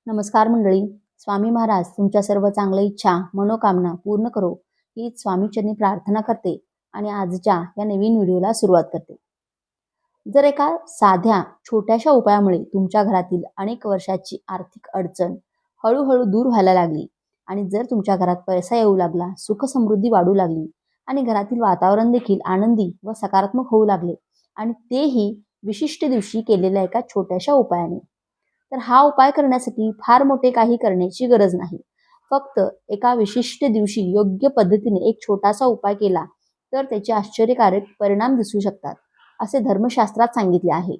नमस्कार मंडळी. स्वामी महाराज तुमच्या सर्व चांगल्या इच्छा मनोकामना पूर्ण करो हीच स्वामीचरणी प्रार्थना करते आणि आजच्या या नवीन व्हिडिओला सुरुवात करते. जर एका साध्या छोट्याशा उपायामुळे तुमच्या घरातील अनेक वर्षाची आर्थिक अडचण हळूहळू दूर व्हायला लागली आणि जर तुमच्या घरात पैसा येऊ लागला, सुख समृद्धी वाढू लागली आणि घरातील वातावरण देखील आनंदी व सकारात्मक होऊ लागले आणि तेही विशिष्ट दिवशी केलेल्या एका छोट्याशा उपायाने, तर हा उपाय करण्यासाठी फार मोठे काही करण्याची गरज नाही. फक्त एका विशिष्ट दिवशी योग्य पद्धतीने एक छोटासा उपाय केला तर त्याचे आश्चर्यकारक परिणाम दिसू शकतात, असे धर्मशास्त्रात सांगितले आहे.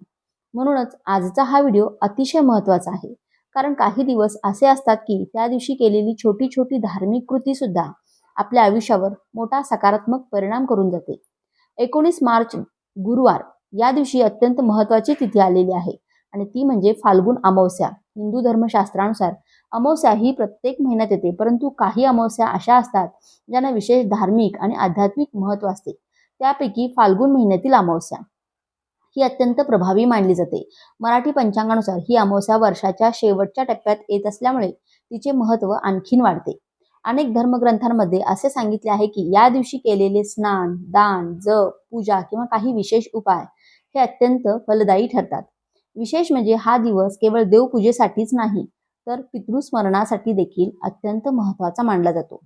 म्हणूनच आजचा हा व्हिडिओ अतिशय महत्त्वाचा आहे. कारण काही दिवस असे असतात की त्या दिवशी केलेली छोटी छोटी धार्मिक कृती सुद्धा आपल्या आयुष्यावर मोठा सकारात्मक परिणाम करून जाते. 19 मार्च गुरुवार या दिवशी अत्यंत महत्त्वाची तिथी आलेली आहे आणि ती म्हणजे फाल्गुन अमावस्या. हिंदू धर्मशास्त्रानुसार अमावस्या ही प्रत्येक महिन्यात येते, परंतु काही अमावस्या अशा असतात ज्यांना विशेष धार्मिक आणि आध्यात्मिक महत्त्व असते. त्यापैकी फाल्गुन महिन्यातील अमावस्या ही अत्यंत प्रभावी मानली जाते. मराठी पंचांगानुसार ही अमावस्या वर्षाच्या शेवटच्या टप्प्यात येत असल्यामुळे तिचे महत्त्व आणखीन वाढते. अनेक धर्मग्रंथांमध्ये असे सांगितले आहे की या दिवशी केलेले स्नान, दान, जप, पूजा किंवा काही विशेष उपाय हे अत्यंत फलदायी ठरतात. विशेष म्हणजे हा दिवस केवळ देवपूजेसाठीच नाही तर पितृस्मरणासाठी देखील अत्यंत महत्त्वाचा मानला जातो.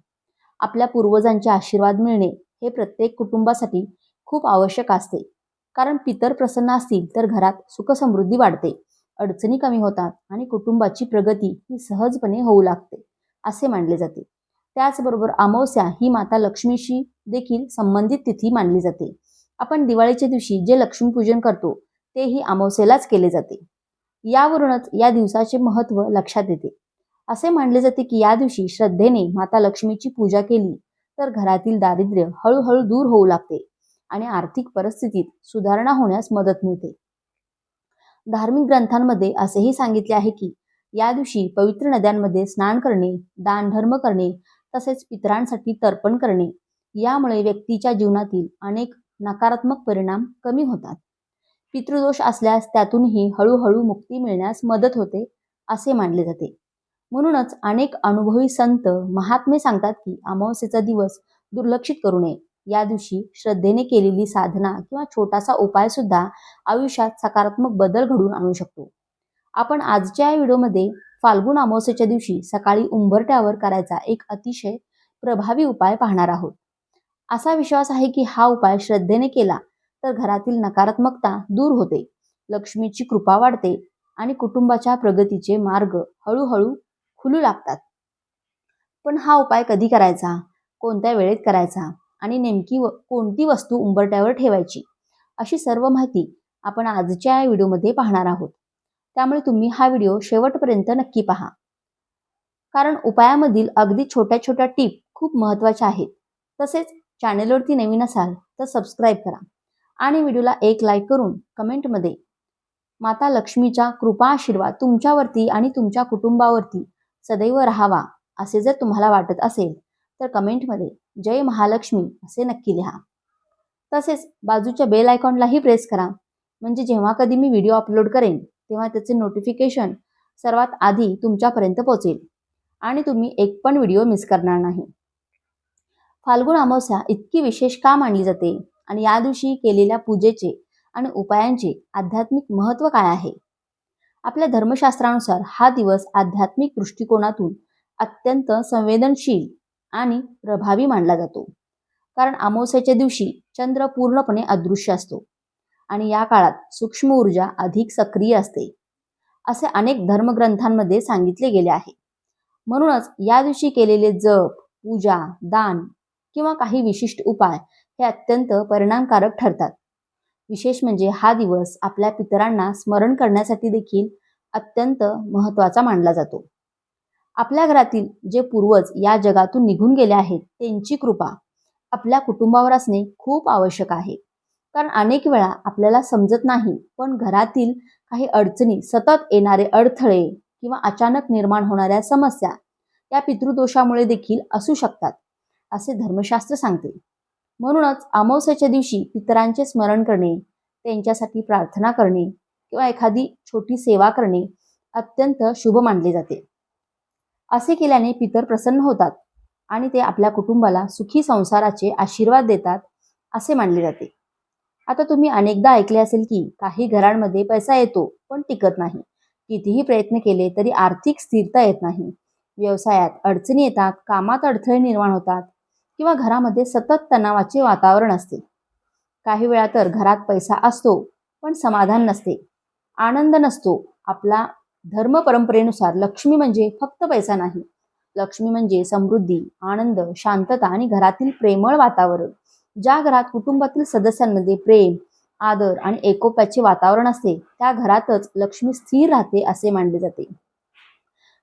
आपल्या पूर्वजांचे आशीर्वाद मिळणे हे प्रत्येक कुटुंबासाठी खूप आवश्यक असते. कारण पितर प्रसन्न असतील तर घरात सुखसमृद्धी वाढते, अडचणी कमी होतात आणि कुटुंबाची प्रगती ही सहजपणे होऊ लागते असे मानले जाते. त्याचबरोबर अमावस्या ही माता लक्ष्मीशी देखील संबंधित तिथी मानली जाते. आपण दिवाळीच्या दिवशी जे लक्ष्मीपूजन करतो तेही अमावस्येलाच केले जाते. यावरूनच या दिवसाचे महत्त्व लक्षात येते. असे मानले जाते की या दिवशी श्रद्धेने माता लक्ष्मीची पूजा केली तर घरातील दारिद्र्य हळूहळू दूर होऊ लागते आणि आर्थिक परिस्थितीत सुधारणा होण्यास मदत मिळते. धार्मिक ग्रंथांमध्ये असेही सांगितले आहे की या दिवशी पवित्र नद्यांमध्ये स्नान करणे, दानधर्म करणे तसेच पितरांसाठी तर्पण करणे यामुळे व्यक्तीच्या जीवनातील अनेक नकारात्मक परिणाम कमी होतात. पितृदोष असल्यास त्यातूनही हळूहळू मुक्ती मिळण्यास मदत होते असे मानले जाते. म्हणूनच अनेक अनुभवी संत महात्मे सांगतात की अमावस्येचा दिवस दुर्लक्षित करू नये. या दिवशी श्रद्धेने केलेली साधना किंवा छोटासा उपाय सुद्धा आयुष्यात सकारात्मक बदल घडवून आणू शकतो. आपण आजच्या या व्हिडिओमध्ये फाल्गुन अमावस्येच्या दिवशी सकाळी उंबरठ्यावर करायचा एक अतिशय प्रभावी उपाय पाहणार आहोत. असा विश्वास आहे की हा उपाय श्रद्धेने केला तर घरातील नकारात्मकता दूर होते, लक्ष्मीची कृपा वाढते आणि कुटुंबाच्या प्रगतीचे मार्ग हळूहळू खुलू लागतात. पण हा उपाय कधी करायचा, कोणत्या वेळेत करायचा आणि नेमकी कोणती वस्तू उंबरठ्यावर ठेवायची, अशी सर्व माहिती आपण आजच्या या व्हिडिओमध्ये पाहणार आहोत. त्यामुळे तुम्ही हा व्हिडिओ शेवटपर्यंत नक्की पहा. कारण उपायामधील अगदी छोट्या छोट्या टिप खूप महत्त्वाच्या आहेत. तसेच चॅनेलवरती नवीन असाल तर सबस्क्राईब करा आणि व्हिडिओला एक लाईक करून कमेंटमध्ये माता लक्ष्मीचा कृपा आशीर्वाद तुमच्यावरती आणि तुमच्या कुटुंबावरती सदैव राहावा असे जर तुम्हाला वाटत असेल तर कमेंटमध्ये जय महालक्ष्मी असे नक्की लिहा. तसेच बाजूच्या बेल आयकॉनलाही प्रेस करा, म्हणजे जेव्हा कधी मी व्हिडिओ अपलोड करेन तेव्हा त्याचे नोटिफिकेशन सर्वात आधी तुमच्यापर्यंत पोहोचेल आणि तुम्ही एक पण व्हिडिओ मिस करणार नाही. फाल्गुन अमावस्या इतकी विशेष का मानली जाते आणि या दिवशी केलेल्या पूजेचे आणि उपायांचे आध्यात्मिक महत्त्व काय आहे? आपल्या धर्मशास्त्रानुसार हा दिवस आध्यात्मिक दृष्टिकोनातून अत्यंत संवेदनशील आणि प्रभावी मानला जातो. कारण अमावस्येच्या दिवशी चंद्र पूर्णपणे अदृश्य असतो आणि या काळात सूक्ष्म ऊर्जा अधिक सक्रिय असते असे अनेक धर्मग्रंथांमध्ये सांगितले गेले आहे. म्हणूनच या दिवशी केलेले जप, पूजा, दान किंवा काही विशिष्ट उपाय हे अत्यंत परिणामकारक ठरतात. विशेष म्हणजे हा दिवस आपल्या पितरांना स्मरण करण्यासाठी देखील अत्यंत महत्त्वाचा मानला जातो. आपल्या घरातील जे पूर्वज या जगातून निघून गेले आहेत त्यांची कृपा आपल्या कुटुंबावर असणे खूप आवश्यक आहे. कारण अनेक वेळा आपल्याला समजत नाही, पण घरातील काही अडचणी, सतत येणारे अडथळे किंवा अचानक निर्माण होणाऱ्या समस्या या पितृदोषामुळे देखील असू शकतात असे धर्मशास्त्र सांगते. म्हणूनच अमावस्येच्या दिवशी पितरांचे स्मरण करणे, त्यांच्यासाठी प्रार्थना करणे किंवा एखादी छोटी सेवा करणे अत्यंत शुभ मानले जाते. असे केल्याने पितर प्रसन्न होतात आणि ते आपल्या कुटुंबाला सुखी संसाराचे आशीर्वाद देतात असे मानले जाते. आता तुम्ही अनेकदा ऐकले असेल की काही घरांमध्ये पैसा येतो पण टिकत नाही. कितीही प्रयत्न केले तरी आर्थिक स्थिरता येत नाही. व्यवसायात अडचणी येतात, कामात अडथळे निर्माण होतात किंवा घरामध्ये सतत तणावाचे वातावरण असते. काही वेळा तर घरात पैसा असतो पण समाधान नसते, आनंद नसतो. आपला धर्म परंपरेनुसार लक्ष्मी म्हणजे फक्त पैसा नाही. लक्ष्मी म्हणजे समृद्धी, आनंद, शांतता आणि घरातील प्रेमळ वातावरण. ज्या घरात कुटुंबातील सदस्यांमध्ये प्रेम, आदर आणि एकोप्याचे वातावरण असते त्या घरातच लक्ष्मी स्थिर राहते असे मानले जाते.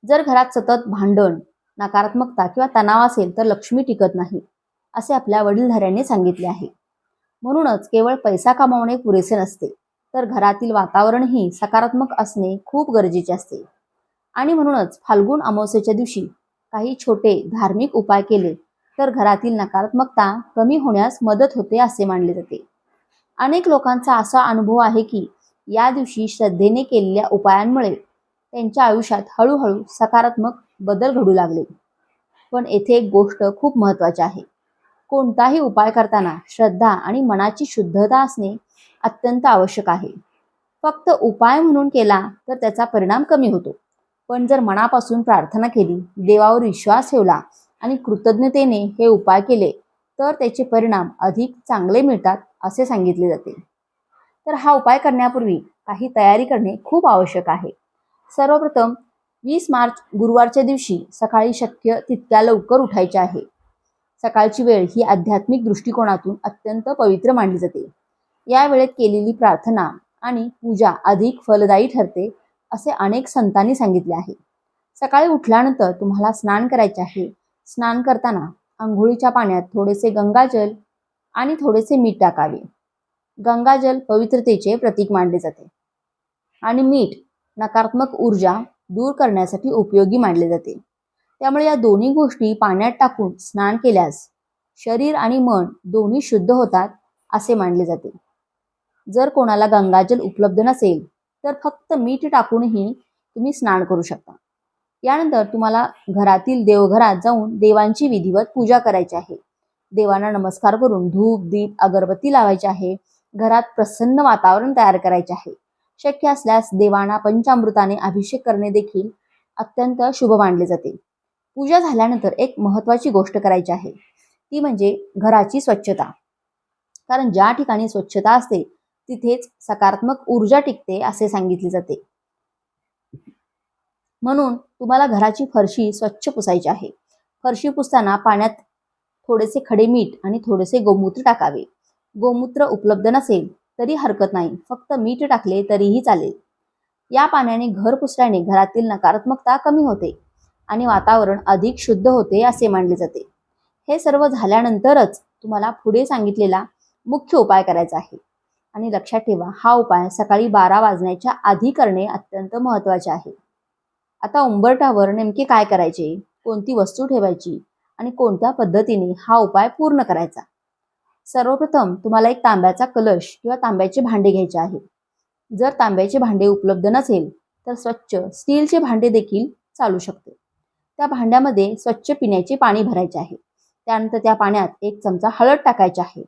जर घरात सतत भांडण, नकारात्मकता किंवा तणाव असेल तर लक्ष्मी टिकत नाही असे आपल्या वडीलधाऱ्यांनी सांगितले आहे. म्हणूनच केवळ पैसा कमावणे पुरेसे नसते, तर घरातील वातावरणही सकारात्मक असणे खूप गरजेचे असते. आणि म्हणूनच फाल्गुन अमावस्येच्या दिवशी काही छोटे धार्मिक उपाय केले तर घरातील नकारात्मकता कमी होण्यास मदत होते असे मानले जाते. अनेक लोकांचा असा अनुभव आहे की या दिवशी श्रद्धेने केलेल्या उपायांमुळे त्यांच्या आयुष्यात हळूहळू सकारात्मक बदल घडू लागले. पण येथे एक गोष्ट खूप महत्त्वाची आहे. कोणताही उपाय करताना श्रद्धा आणि मनाची शुद्धता असणे अत्यंत आवश्यक आहे. फक्त उपाय म्हणून केला तर त्याचा परिणाम कमी होतो. पण जर मनापासून प्रार्थना केली, देवावर विश्वास ठेवला आणि कृतज्ञतेने हे उपाय केले तर त्याचे परिणाम अधिक चांगले मिळतात असे सांगितले जाते. तर हा उपाय करण्यापूर्वी काही तयारी करणे खूप आवश्यक आहे. सर्वप्रथम 20 मार्च गुरुवारच्या दिवशी सकाळी शक्य तितक्या लवकर उठायचे आहे. सकाळची वेळ ही आध्यात्मिक दृष्टिकोनातून अत्यंत पवित्र मानली जाते. या वेळेत केलेली प्रार्थना आणि पूजा अधिक फलदायी ठरते असे अनेक संतांनी सांगितले आहे. सकाळी उठल्यानंतर तुम्हाला स्नान करायचे आहे. स्नान करताना अंघोळीच्या पाण्यात थोडेसे गंगाजल आणि थोडेसे मीठ टाकावे. गंगाजल पवित्रतेचे प्रतीक मानले जाते आणि मीठ नकारात्मक ऊर्जा दूर करण्यासाठी उपयोगी मानले जाते. त्यामुळे या दोन्ही गोष्टी पाण्यात टाकून स्नान केल्यास शरीर आणि मन दोन्ही शुद्ध होतात असे मानले जाते. जर कोणाला गंगाजल उपलब्ध नसेल तर फक्त मीठ टाकूनही तुम्ही स्नान करू शकता. यानंतर तुम्हाला घरातील देवघरात जाऊन देवांची विधिवत पूजा करायची आहे. देवांना नमस्कार करून धूप, दीप, अगरबत्ती लावायची आहे. घरात प्रसन्न वातावरण तयार करायचे आहे. शक्य असल्यास देवांना पंचामृताने अभिषेक करणे देखील अत्यंत शुभ मानले जाते. पूजा झाल्यानंतर एक महत्त्वाची गोष्ट करायची आहे, ती म्हणजे घराची स्वच्छता. कारण ज्या ठिकाणी स्वच्छता असते तिथेच सकारात्मक ऊर्जा टिकते असे सांगितले जाते. म्हणून तुम्हाला घराची फरशी स्वच्छ पुसायची आहे. फरशी पुसताना पाण्यात थोडेसे खडे मीठ आणि थोडेसे गोमूत्र टाकावे. गोमूत्र उपलब्ध नसेल तरी हरकत नाही, फक्त मीठ टाकले तरीही चालेल. या पाण्याने घर पुसल्याने घरातील नकारात्मकता कमी होते आणि वातावरण अधिक शुद्ध होते असे मानले जाते. हे सर्व झाल्यानंतरच तुम्हाला पुढे सांगितलेला मुख्य उपाय करायचा आहे. आणि लक्षात ठेवा, हा उपाय सकाळी 12 वाजण्याच्या आधी करणे अत्यंत महत्त्वाचे आहे. आता उंबरठ्यावर नेमके काय करायचे, कोणती वस्तू ठेवायची आणि कोणत्या पद्धतीने हा उपाय पूर्ण करायचा. सर्वप्रथम तुम्हाला एक तांब्याचा कलश किंवा तांब्याचे भांडे घ्यायचे आहे. जर तांब्याचे भांडे उपलब्ध नसेल तर स्वच्छ स्टीलचे भांडे देखील चालू शकते. त्या भांड्यामध्ये स्वच्छ पिण्याचे पाणी भरायचे आहे. त्यानंतर त्या पाण्यात 1 चमचा हळद टाकायची आहे.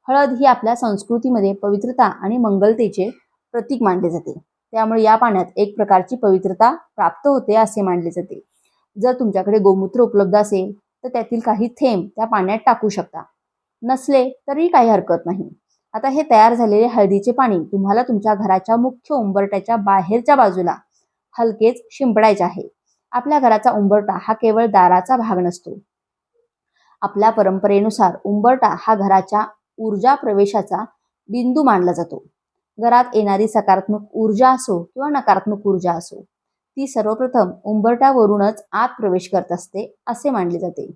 हळद ही आपल्या संस्कृतीमध्ये पवित्रता आणि मंगलतेचे प्रतीक मानले जाते. त्यामुळे या पाण्यात एक प्रकारची पवित्रता प्राप्त होते असे मानले जाते. जर तुमच्याकडे गोमूत्र उपलब्ध असेल तर त्यातील काही थेंब त्या पाण्यात टाकू शकता. नसले तरी काही हरकत नाही. आता हे तयार झालेले हळदीचे पाणी तुम्हाला तुमच्या घराच्या मुख्य उंबरट्याच्या बाहेरच्या बाजूला हलकेच शिंपडायचे आहे. आपल्या घराचा उंबरटा हा केवळ दाराचा भाग नसतो. आपल्या परंपरेनुसार उंबरटा हा घराच्या ऊर्जा प्रवेशाचा बिंदू मानला जातो. घरात येणारी सकारात्मक ऊर्जा असो किंवा नकारात्मक ऊर्जा असो, ती सर्वप्रथम उंबरट्यावरूनच आत प्रवेश करत असते असे मानले जाते.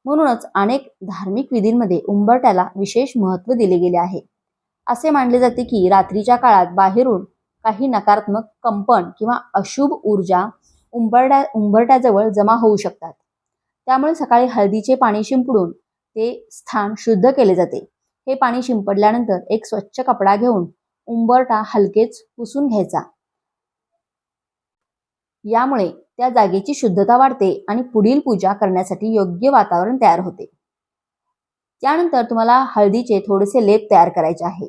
म्हणूनच अनेक धार्मिक विधींमध्ये उंबरट्याला विशेष महत्त्व दिले गेले आहे. असे मानले जाते की रात्रीच्या काळात बाहेरून काही नकारात्मक कंपन किंवा अशुभ ऊर्जा उंबरट्याजवळ जमा होऊ शकतात. त्यामुळे सकाळी हळदीचे पाणी शिंपडून ते स्थान शुद्ध केले जाते. हे पाणी शिंपडल्यानंतर एक स्वच्छ कपडा घेऊन उंबरटा हलकेच पुसून घ्यायचा. यामुळे त्या जागेची शुद्धता वाढते आणि पुढील पूजा करण्यासाठी योग्य वातावरण तयार होते. त्यानंतर तुम्हाला हळदीचे थोडेसे लेप तयार करायचे आहे.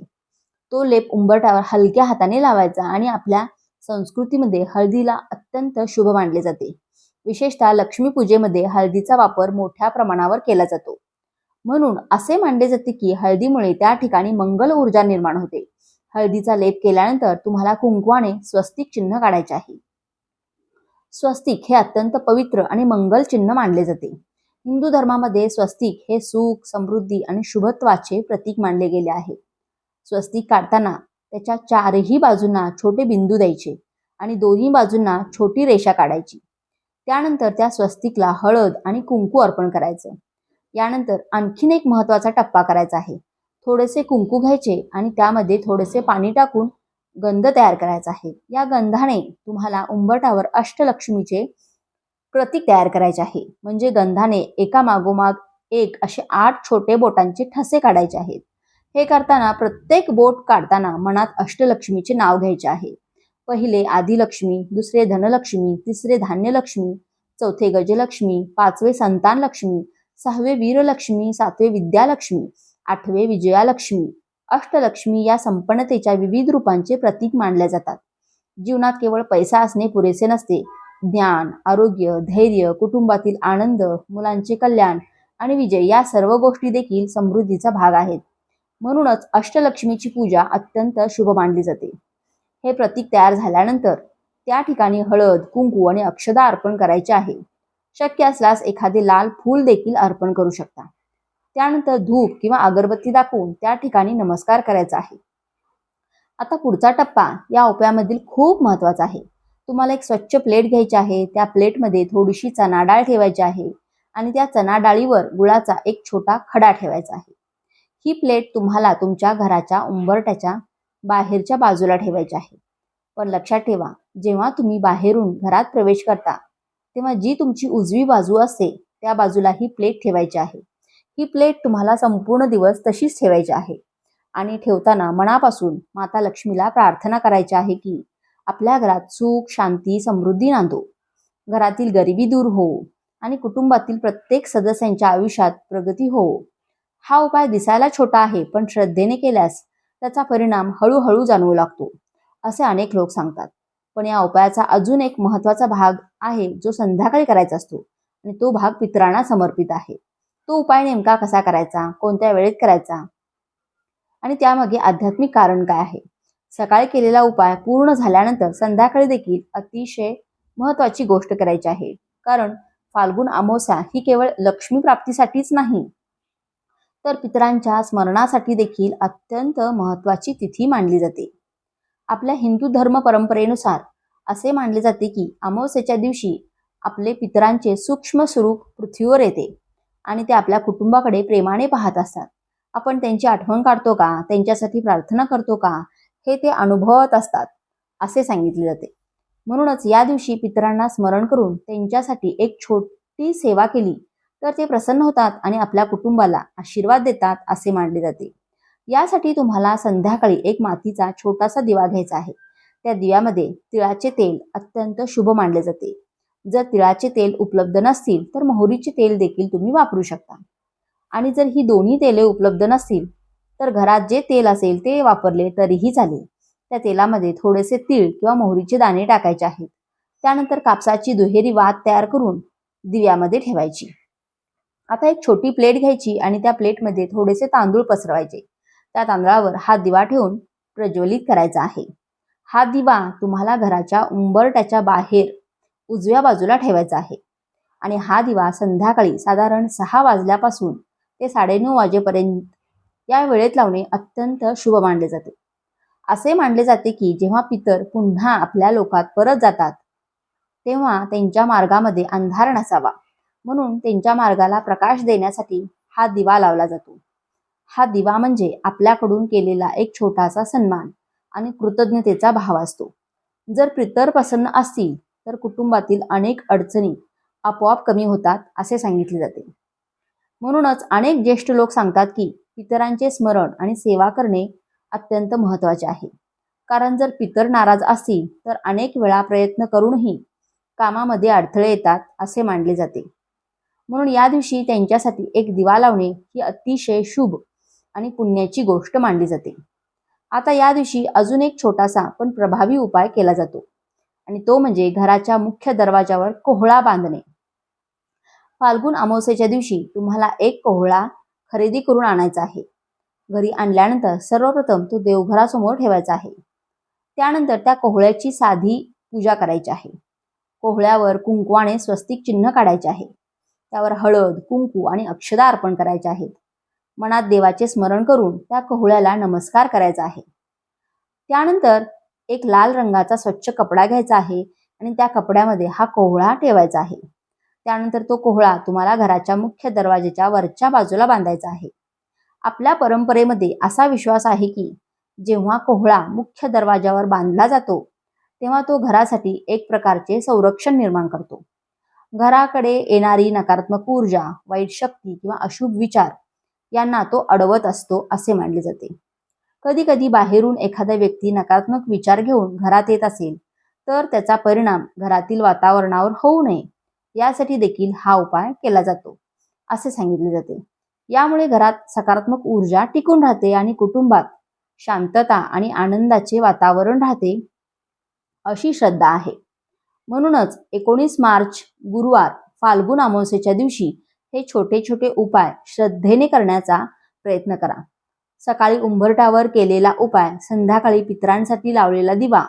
तो लेप उंबरठ्यावर हलक्या हाताने लावायचा आणि आपल्या संस्कृतीमध्ये हळदीला अत्यंत शुभ मानले जाते. विशेषतः लक्ष्मी पूजेमध्ये हळदीचा वापर मोठ्या प्रमाणावर केला जातो. म्हणून असे मानले जाते की हळदीमुळे त्या ठिकाणी मंगल ऊर्जा निर्माण होते. हळदीचा लेप केल्यानंतर तुम्हाला कुंकवाने स्वस्तिक चिन्ह काढायचे आहे. स्वस्तिक हे अत्यंत पवित्र आणि मंगल चिन्ह मानले जाते. हिंदू धर्मामध्ये स्वस्तिक हे सुख, समृद्धी आणि शुभत्वाचे प्रतीक मानले गेले आहे. स्वस्तिक काढताना त्याच्या चारही बाजूंना छोटे बिंदू द्यायचे आणि दोन्ही बाजूंना छोटी रेषा काढायची. त्यानंतर त्या स्वस्तिकला हळद आणि कुंकू अर्पण करायचं. यानंतर आणखीन एक महत्त्वाचा टप्पा करायचा आहे. थोडेसे कुंकू घ्यायचे आणि त्यामध्ये थोडेसे पाणी टाकून गंध तयार करायचा आहे. या गंधाने तुम्हाला उंबरठ्यावर अष्टलक्ष्मीचे प्रतीक तयार करायचे आहे. म्हणजे गंधाने एका मागोमाग एक असे 8 छोटे बोटांचे ठसे काढायचे आहेत. हे करताना प्रत्येक बोट काढताना मनात अष्टलक्ष्मीचे नाव घ्यायचे आहे. पहिले आदिलक्ष्मी, दुसरे धनलक्ष्मी, तिसरे धान्यलक्ष्मी, चौथे गजलक्ष्मी, पाचवे संतान लक्ष्मी, सहावे वीरलक्ष्मी, सातवे विद्यालक्ष्मी, आठवे विजयालक्ष्मी. अष्टलक्ष्मी या संपन्नतेच्या विविध रूपांचे प्रतीक मानल्या जातात. जीवनात केवळ पैसा असणे पुरेसे नसते. ज्ञान, आरोग्य, धैर्य, कुटुंबातील आनंद, मुलांचे कल्याण आणि विजय या सर्व गोष्टी देखील समृद्धीचा भाग आहेत. म्हणूनच अष्टलक्ष्मीची पूजा अत्यंत शुभ मानली जाते. हे प्रतीक तयार झाल्यानंतर त्या ठिकाणी हळद, कुंकू आणि अक्षदा अर्पण करायचे आहे. शक्य असल्यास एखादे लाल फूल देखील अर्पण करू शकता. त्यानंतर धूप किंवा अगरबत्ती दाखवून त्या ठिकाणी नमस्कार करायचा आहे. आता पुढचा टप्पा या उपायामधील खूप महत्त्वाचा आहे. तुम्हाला एक स्वच्छ प्लेट घ्यायची आहे. त्या प्लेटमध्ये थोडीशी चणा डाळ ठेवायची आहे आणि त्या चणा डाळीवर गुळाचा एक छोटा खडा ठेवायचा आहे. ही प्लेट तुम्हाला तुमच्या घराच्या उंबरठ्याच्या बाहेरच्या बाजूला ठेवायची आहे. पण लक्षात ठेवा, जेव्हा तुम्ही बाहेरून घरात प्रवेश करता तेव्हा जी तुमची उजवी बाजू असते त्या बाजूला ही प्लेट ठेवायची आहे. ही प्लेट तुम्हाला संपूर्ण दिवस तशीच ठेवायची आहे आणि ठेवताना मनापासून माता लक्ष्मीला प्रार्थना करायची आहे की आपल्या घरात सुख, शांती, समृद्धी नांदो, घरातील गरिबी दूर हो आणि कुटुंबातील प्रत्येक सदस्यांच्या आयुष्यात प्रगती हो. हा उपाय दिसायला छोटा आहे, पण श्रद्धेने केल्यास त्याचा परिणाम हळूहळू जाणवू लागतो, असे अनेक लोक सांगतात. पण या उपायाचा अजून एक महत्त्वाचा भाग आहे जो संध्याकाळी करायचा असतो आणि तो भाग पितरांना समर्पित आहे. तो उपाय नेमका कसा करायचा, कोणत्या वेळेत करायचा आणि त्यामागे आध्यात्मिक कारण काय आहे. सकाळी केलेला उपाय पूर्ण झाल्यानंतर संध्याकाळी देखील अतिशय महत्त्वाची गोष्ट करायची आहे. कारण फाल्गुन अमावस्या ही केवळ लक्ष्मी प्राप्तीसाठीच नाही, तर पितरांच्या स्मरणासाठी देखील अत्यंत महत्त्वाची तिथी मानली जाते. आपल्या हिंदू धर्म परंपरेनुसार असे मानले जाते की अमावस्येच्या दिवशी आपले पितरांचे सूक्ष्म स्वरूप पृथ्वीवर येते आणि ते आपल्या कुटुंबाकडे प्रेमाने पाहत असतात. आपण त्यांची आठवण काढतो का, त्यांच्यासाठी प्रार्थना करतो का, हे ते अनुभवत असतात असे सांगितले जाते. म्हणूनच या दिवशी पितरांना स्मरण करून त्यांच्यासाठी एक छोटी सेवा केली तर ते प्रसन्न होतात आणि आपल्या कुटुंबाला आशीर्वाद देतात असे मानले जाते. यासाठी तुम्हाला संध्याकाळी एक मातीचा छोटासा दिवा घ्यायचा आहे. त्या दिव्यामध्ये तिळाचे तेल अत्यंत शुभ मानले जाते. जर तिळाचे तेल उपलब्ध नसतील तर मोहरीचे तेल देखील तुम्ही वापरू शकता. आणि जर ही दोन्ही तेले उपलब्ध नसतील तर घरात जे तेल असेल ते वापरले तरीही चालेल. त्या तेलामध्ये थोडेसे तीळ किंवा मोहरीचे दाणे टाकायचे आहेत. त्यानंतर कापसाची दुहेरी वात तयार करून दिव्यामध्ये ठेवायची. आता एक छोटी प्लेट घ्यायची आणि त्या प्लेटमध्ये थोडेसे तांदूळ पसरवायचे. त्या तांदळावर हा दिवा ठेवून प्रज्वलित करायचा आहे. हा दिवा तुम्हाला घराच्या उंबरट्याच्या बाहेर उजव्या बाजूला ठेवायचा आहे आणि हा दिवा संध्याकाळी साधारण 6 वाजल्यापासून ते 9:30 वाजेपर्यंत या वेळेत लावणे अत्यंत शुभ मानले जाते. असे मानले जाते की जेव्हा पितर पुन्हा आपल्या लोकात परत जातात तेव्हा त्यांच्या मार्गामध्ये अंधार नसावा, म्हणून त्यांच्या मार्गाला प्रकाश देण्यासाठी हा दिवा लावला जातो. हा दिवा म्हणजे आपल्याकडून केलेला एक छोटासा सन्मान आणि कृतज्ञतेचा भाव असतो. जर पितर प्रसन्न असतील तर कुटुंबातील अनेक अडचणी आपोआप कमी होतात असे सांगितले जाते. म्हणूनच अनेक ज्येष्ठ लोक सांगतात की पितरांचे स्मरण आणि सेवा करणे अत्यंत महत्त्वाचे आहे. कारण जर पितर नाराज असतील तर अनेक वेळा प्रयत्न करूनही कामामध्ये अडथळे येतात असे मानले जाते. म्हणून या दिवशी त्यांच्यासाठी एक दिवा लावणे ही अतिशय शुभ आणि पुण्याची गोष्ट मानली जाते. आता या दिवशी अजून एक छोटासा पण प्रभावी उपाय केला जातो आणि तो म्हणजे घराच्या मुख्य दरवाजावर कोहळा बांधणे. फाल्गुन अमावस्येच्या दिवशी तुम्हाला एक कोहळा खरेदी करून आणायचा आहे. घरी आणल्यानंतर सर्वप्रथम तो देवघरासमोर ठेवायचा आहे. त्यानंतर त्या कोहळ्याची साधी पूजा करायची आहे. कोहळ्यावर कुंकवाने स्वस्तिक चिन्ह काढायचे आहे. त्यावर हळद, कुंकू आणि अक्षदा अर्पण करायचे आहेत. मनात देवाचे स्मरण करून त्या कोहळ्याला नमस्कार करायचा आहे. त्यानंतर एक लाल रंगाचा स्वच्छ कपडा घ्यायचा आहे आणि त्या कपड्यामध्ये हा कोहळा ठेवायचा आहे. त्यानंतर तो कोहळा तुम्हाला घराच्या मुख्य दरवाजेच्या वरच्या बाजूला बांधायचा आहे. आपल्या परंपरेमध्ये असा विश्वास आहे की जेव्हा कोहळा मुख्य दरवाजावर बांधला जातो तेव्हा तो घरासाठी एक प्रकारचे संरक्षण निर्माण करतो. घराकडे येणारी नकारात्मक ऊर्जा, वाईट शक्ती किंवा अशुभ विचार यांना तो अडवत असतो असे मानले जाते. कधी कधी बाहेरून एखादा व्यक्ती नकारात्मक विचार घेऊन घरात येत असेल तर त्याचा परिणाम घरातील वातावरणावर होऊ नये यासाठी देखील हा उपाय केला जातो असे सांगितले जाते. यामुळे घरात सकारात्मक ऊर्जा टिकून राहते आणि कुटुंबात शांतता आणि आनंदाचे वातावरण राहते अशी श्रद्धा आहे. म्हणूनच 19 मार्च गुरुवार फाल्गुन अमावस्येच्या दिवशी हे छोटे छोटे उपाय श्रद्धेने करण्याचा प्रयत्न करा. सकाळी उंबरठ्यावर केलेला उपाय, संध्याकाळी पितरांसाठी लावलेला दिवा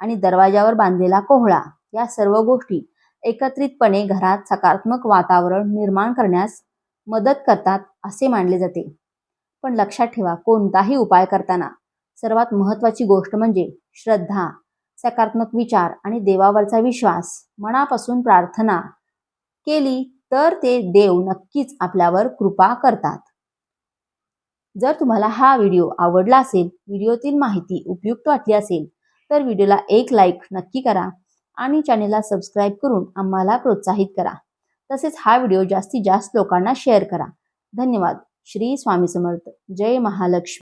आणि दरवाजावर बांधलेला कोहळा या सर्व गोष्टी एकत्रितपणे घरात सकारात्मक वातावरण निर्माण करण्यास मदत करतात असे मानले जाते. पण लक्षात ठेवा, कोणताही उपाय करताना सर्वात महत्त्वाची गोष्ट म्हणजे श्रद्धा, सकारात्मक विचार आणि देवावरचा विश्वास. मनापासून प्रार्थना केली तर ते देव नक्कीच आपल्यावर कृपा करतात. जर तुम्हाला हा व्हिडिओ आवडला असेल, व्हिडिओतील माहिती उपयुक्त वाटली असेल तर व्हिडिओला एक लाईक नक्की करा आणि चॅनेलला सबस्क्राईब करून आम्हाला प्रोत्साहित करा. तसेच हा व्हिडिओ जास्तीत जास्त लोकांना शेअर करा. धन्यवाद. श्री स्वामी समर्थ. जय महालक्ष्मी.